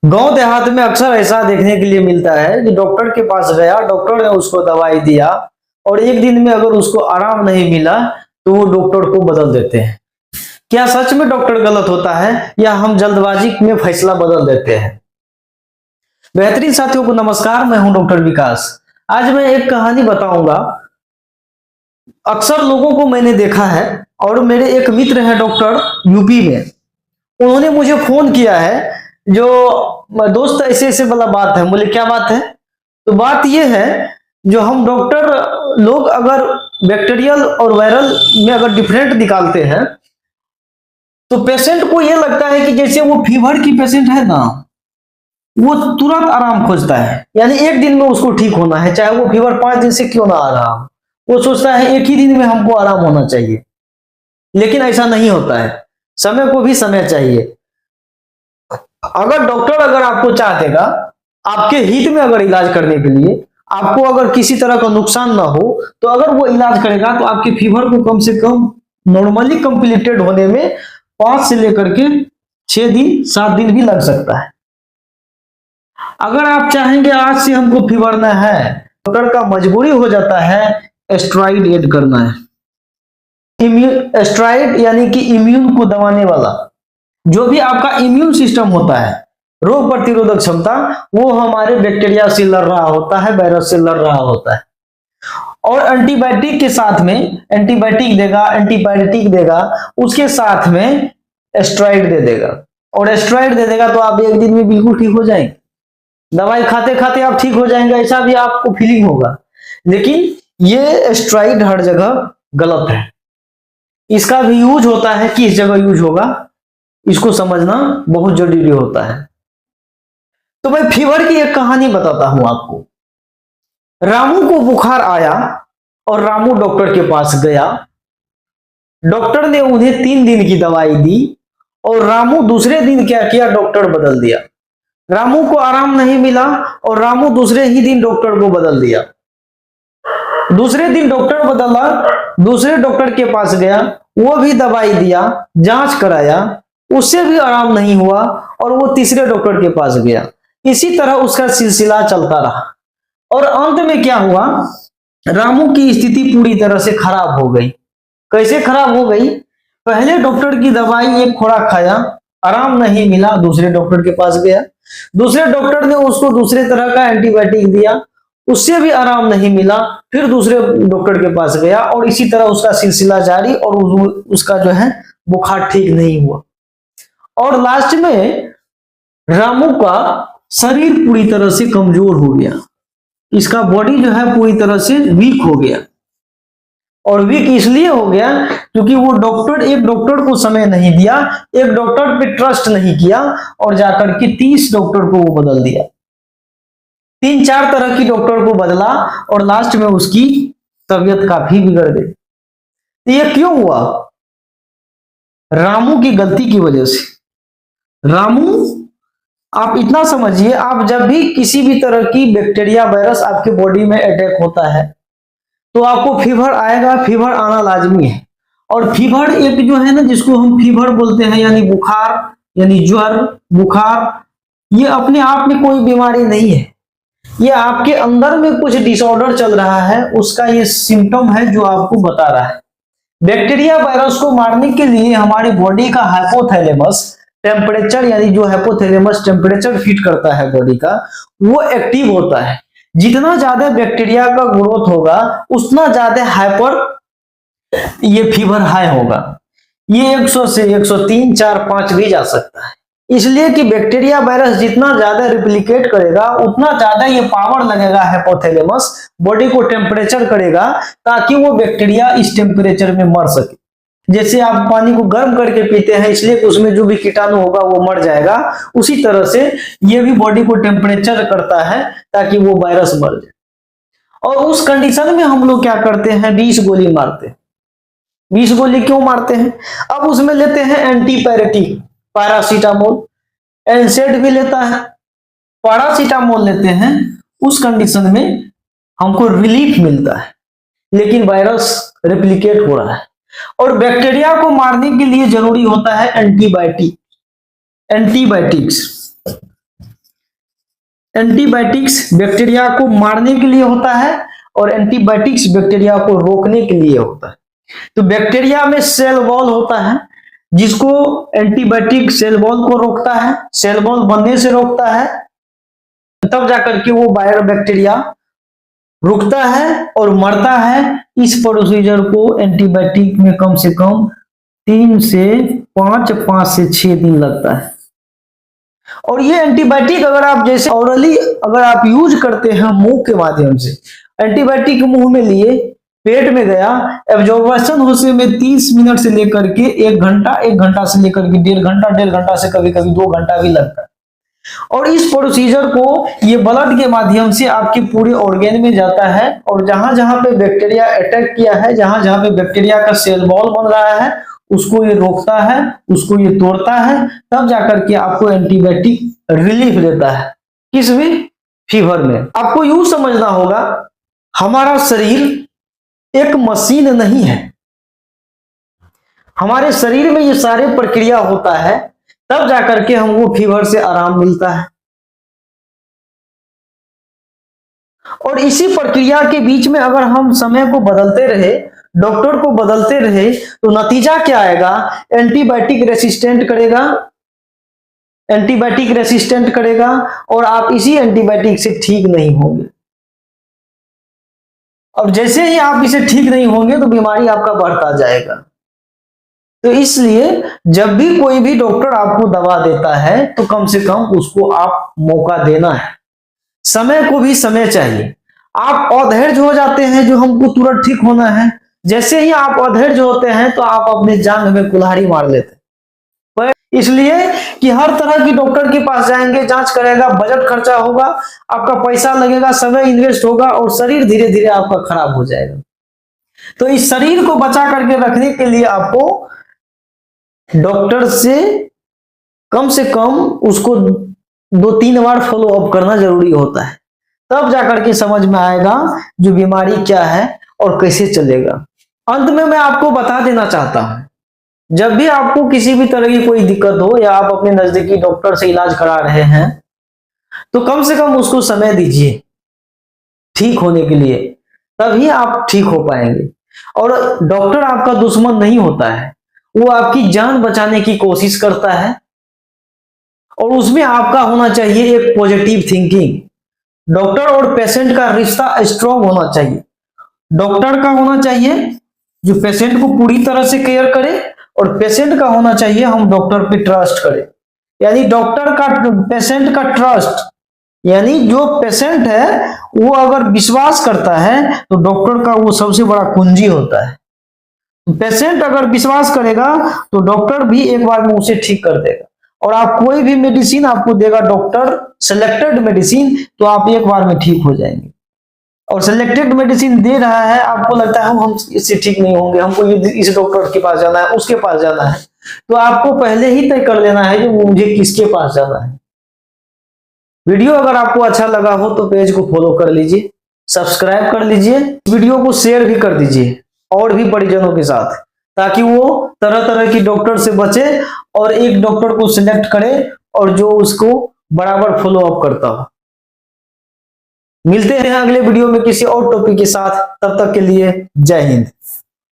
गांव देहात में अक्सर ऐसा देखने के लिए मिलता है कि डॉक्टर के पास गया, डॉक्टर ने उसको दवाई दिया और एक दिन में अगर उसको आराम नहीं मिला तो वो डॉक्टर को बदल देते हैं। क्या सच में डॉक्टर गलत होता है या हम जल्दबाजी में फैसला बदल देते हैं? बेहतरीन साथियों को नमस्कार, मैं हूं डॉक्टर विकास। आज मैं एक कहानी बताऊंगा। अक्सर लोगों को मैंने देखा है और मेरे एक मित्र हैं डॉक्टर यूपी में, उन्होंने मुझे फोन किया है, जो दोस्त ऐसे ऐसे वाला बात है। बोले क्या बात है? तो बात यह है, जो हम डॉक्टर लोग अगर बैक्टीरियल और वायरल में अगर डिफरेंट निकालते हैं तो पेशेंट को यह लगता है कि जैसे वो फीवर की पेशेंट है ना, वो तुरंत आराम खोजता है, यानी एक दिन में उसको ठीक होना है, चाहे वो फीवर 5 दिन से क्यों ना आ रहा हो। वो सोचता है एक ही दिन में हमको आराम होना चाहिए, लेकिन ऐसा नहीं होता है। समय को भी समय चाहिए। अगर डॉक्टर अगर आपको चाह देगा आपके हित में अगर इलाज करने के लिए, आपको अगर किसी तरह का नुकसान ना हो, तो अगर वो इलाज करेगा तो आपके फीवर को कम से कम नॉर्मली कंप्लीटेड होने में 5 से लेकर के 6 दिन 7 दिन भी लग सकता है। अगर आप चाहेंगे आज से हमको फीवर ना है, डॉक्टर का मजबूरी हो जाता है स्टेरॉइड ऐड करना है। स्टेरॉइड यानी कि इम्यून को दबाने वाला, जो भी आपका इम्यून सिस्टम होता है, रोग प्रतिरोधक क्षमता, वो हमारे बैक्टीरिया से लड़ रहा होता है, वायरस से लड़ रहा होता है। और एंटीबायोटिक के साथ में एंटीबायोटिक देगा, उसके साथ में स्टेरॉइड दे देगा। और स्टेरॉइड दे देगा तो आप एक दिन में बिल्कुल ठीक हो जाएंगे। दवाई खाते खाते आप ठीक हो जाएंगे, ऐसा भी आपको फीलिंग होगा। लेकिन ये स्टेरॉइड हर जगह गलत है। इसका भी यूज होता है, किस जगह यूज होगा इसको समझना बहुत जरूरी होता है। तो मैं फीवर की एक कहानी बताता हूं आपको। रामू को बुखार आया और रामू डॉक्टर के पास गया। डॉक्टर ने उन्हें 3 दिन की दवाई दी और रामू दूसरे दिन क्या किया, डॉक्टर बदल दिया। रामू को आराम नहीं मिला और रामू दूसरे ही दिन डॉक्टर को बदल दिया। दूसरे दिन डॉक्टर बदला, दूसरे डॉक्टर के पास गया, वो भी दवाई दिया, जांच कराया, उससे भी आराम नहीं हुआ और वो तीसरे डॉक्टर के पास गया। इसी तरह उसका सिलसिला चलता रहा और अंत में क्या हुआ, रामू की स्थिति पूरी तरह से खराब हो गई। कैसे खराब हो गई? पहले डॉक्टर की दवाई एक खुराक खाया, आराम नहीं मिला, दूसरे डॉक्टर के पास गया। दूसरे डॉक्टर ने उसको दूसरे तरह का एंटीबायोटिक दिया, उससे भी आराम नहीं मिला, फिर दूसरे डॉक्टर के पास गया और इसी तरह उसका सिलसिला जारी और उसका जो है बुखार ठीक नहीं हुआ। और लास्ट में रामू का शरीर पूरी तरह से कमजोर हो गया। इसका बॉडी जो है पूरी तरह से वीक हो गया। और वीक इसलिए हो गया क्योंकि वो एक डॉक्टर को समय नहीं दिया, एक डॉक्टर पे ट्रस्ट नहीं किया और जाकर के 30 डॉक्टर को वो बदल दिया। 3-4 तरह की डॉक्टर को बदला और लास्ट में उसकी तबीयत काफी बिगड़ गई। तो ये क्यों हुआ? रामू की गलती की वजह से। रामू, आप इतना समझिए, आप जब भी किसी भी तरह की बैक्टीरिया वायरस आपके बॉडी में अटैक होता है तो आपको फीवर आएगा, फीवर आना लाजमी है। और फीवर एक जो है ना, जिसको हम फीवर बोलते हैं, यानी बुखार, यानी ज्वर, बुखार, ये अपने आप में कोई बीमारी नहीं है। ये आपके अंदर में कुछ डिसऑर्डर चल रहा है, उसका ये सिम्टम है जो आपको बता रहा है। बैक्टीरिया वायरस को मारने के लिए हमारी बॉडी का हाइपोथैलेमस टेम्परेचर, यानी जो हाइपोथैलेमस टेम्परेचर फीड करता है बॉडी का, वो एक्टिव होता है। जितना ज्यादा बैक्टीरिया का ग्रोथ होगा उतना ज्यादा ये फीवर हाई होगा। ये 100 से 103, 4, 5 भी जा सकता है। इसलिए कि बैक्टीरिया वायरस जितना ज्यादा रिप्लिकेट करेगा उतना ज्यादा ये पावर लगेगा हाइपोथैलेमस, बॉडी को टेम्परेचर करेगा ताकि वो बैक्टीरिया इस टेम्परेचर में मर सके। जैसे आप पानी को गर्म करके पीते हैं इसलिए कि उसमें जो भी कीटाणु होगा वो मर जाएगा, उसी तरह से ये भी बॉडी को टेम्परेचर करता है ताकि वो वायरस मर जाए। और उस कंडीशन में हम लोग क्या करते हैं, 20 गोली मारते हैं। 20 गोली क्यों मारते हैं? अब उसमें लेते हैं एंटीपायरेटिक, पैरासीटामोल, एनसेड भी लेता है, पैरासीटामोल लेते हैं। उस कंडीशन में हमको रिलीफ मिलता है, लेकिन वायरस रेप्लिकेट हो रहा है। और बैक्टीरिया को मारने के लिए जरूरी होता है एंटीबायोटिक्स। एंटीबायोटिक्स बैक्टीरिया को मारने के लिए होता है और एंटीबायोटिक्स बैक्टीरिया को रोकने के लिए होता है। तो बैक्टीरिया में सेल वॉल होता है, जिसको एंटीबायोटिक सेल वॉल को रोकता है, सेल वॉल बनने से रोकता है, तब जाकर के वो वायरल बैक्टीरिया रुकता है और मरता है। इस प्रोसीजर को एंटीबायोटिक में कम से कम 3 से 5 से 6 दिन लगता है। और ये एंटीबायोटिक अगर आप जैसे ओरली अगर आप यूज करते हैं मुंह के माध्यम से, एंटीबायोटिक मुंह में लिए, पेट में गया, एब्जॉर्प्शन होने में 30 मिनट से लेकर के 1 घंटा, 1 घंटा से लेकर के 1.5 घंटा से कभी कभी 2 घंटा भी लगता है। और इस प्रोसीजर को ये ब्लड के माध्यम से आपके पूरे ऑर्गेन में जाता है और जहां जहां पे बैक्टीरिया अटैक किया है, जहां जहां पे बैक्टीरिया का सेल वॉल बन रहा है, उसको ये रोकता है, उसको ये तोड़ता है, तब जाकर के आपको एंटीबायोटिक रिलीफ देता है। किस में? फीवर में। आपको यूं समझना होगा, हमारा शरीर एक मशीन नहीं है। हमारे शरीर में ये सारे प्रक्रिया होता है, तब जाकर के हमको फीवर से आराम मिलता है। और इसी प्रक्रिया के बीच में अगर हम समय को बदलते रहे, डॉक्टर को बदलते रहे, तो नतीजा क्या आएगा? एंटीबायोटिक रेसिस्टेंट करेगा, एंटीबायोटिक रेसिस्टेंट करेगा और आप इसी एंटीबायोटिक से ठीक नहीं होंगे। और जैसे ही आप इसे ठीक नहीं होंगे तो बीमारी आपका बढ़ता जाएगा। तो इसलिए जब भी कोई भी डॉक्टर आपको दवा देता है तो कम से कम उसको आप मौका देना है। समय को भी समय चाहिए। आप अधैर्य हो जाते हैं जो हमको तुरंत ठीक होना है, जैसे ही आप अधैर्य होते हैं तो आप अपने जांघ में कुल्हाड़ी मार लेते हैं। इसलिए कि हर तरह की डॉक्टर के पास जाएंगे, जांच करेगा, बजट खर्चा होगा, आपका पैसा लगेगा, समय इन्वेस्ट होगा और शरीर धीरे धीरे आपका खराब हो जाएगा। तो इस शरीर को बचा करके रखने के लिए आपको डॉक्टर से कम से कम उसको 2-3 बार फॉलो अप करना जरूरी होता है, तब जाकर के समझ में आएगा जो बीमारी क्या है और कैसे चलेगा। अंत में मैं आपको बता देना चाहता हूं, जब भी आपको किसी भी तरह की कोई दिक्कत हो या आप अपने नजदीकी डॉक्टर से इलाज करा रहे हैं, तो कम से कम उसको समय दीजिए ठीक होने के लिए, तभी आप ठीक हो पाएंगे। और डॉक्टर आपका दुश्मन नहीं होता है, वो आपकी जान बचाने की कोशिश करता है और उसमें आपका होना चाहिए एक पॉजिटिव थिंकिंग। डॉक्टर और पेशेंट का रिश्ता स्ट्रांग होना चाहिए। डॉक्टर का होना चाहिए जो पेशेंट को पूरी तरह से केयर करे और पेशेंट का होना चाहिए हम डॉक्टर पे ट्रस्ट करें। यानी डॉक्टर का पेशेंट का ट्रस्ट, यानी जो पेशेंट है वो अगर विश्वास करता है तो डॉक्टर का वो सबसे बड़ा कुंजी होता है। पेशेंट अगर विश्वास करेगा तो डॉक्टर भी एक बार में उसे ठीक कर देगा। और आप कोई भी मेडिसिन आपको देगा डॉक्टर, सिलेक्टेड मेडिसिन, तो आप एक बार में ठीक हो जाएंगे। और सिलेक्टेड मेडिसिन दे रहा है, आपको लगता है हम इससे ठीक नहीं होंगे, हमको इस डॉक्टर के पास जाना है, उसके पास जाना है, तो आपको पहले ही तय कर लेना है कि मुझे किसके पास जाना है। वीडियो अगर आपको अच्छा लगा हो तो पेज को फॉलो कर लीजिए, सब्सक्राइब कर लीजिए, वीडियो को शेयर भी कर दीजिए और भी परिजनों के साथ, ताकि वो तरह तरह की डॉक्टर से बचे और एक डॉक्टर को सिलेक्ट करे और जो उसको बराबर फॉलो अप करता हो। मिलते हैं अगले वीडियो में किसी और टॉपिक के साथ, तब तक के लिए जय हिंद।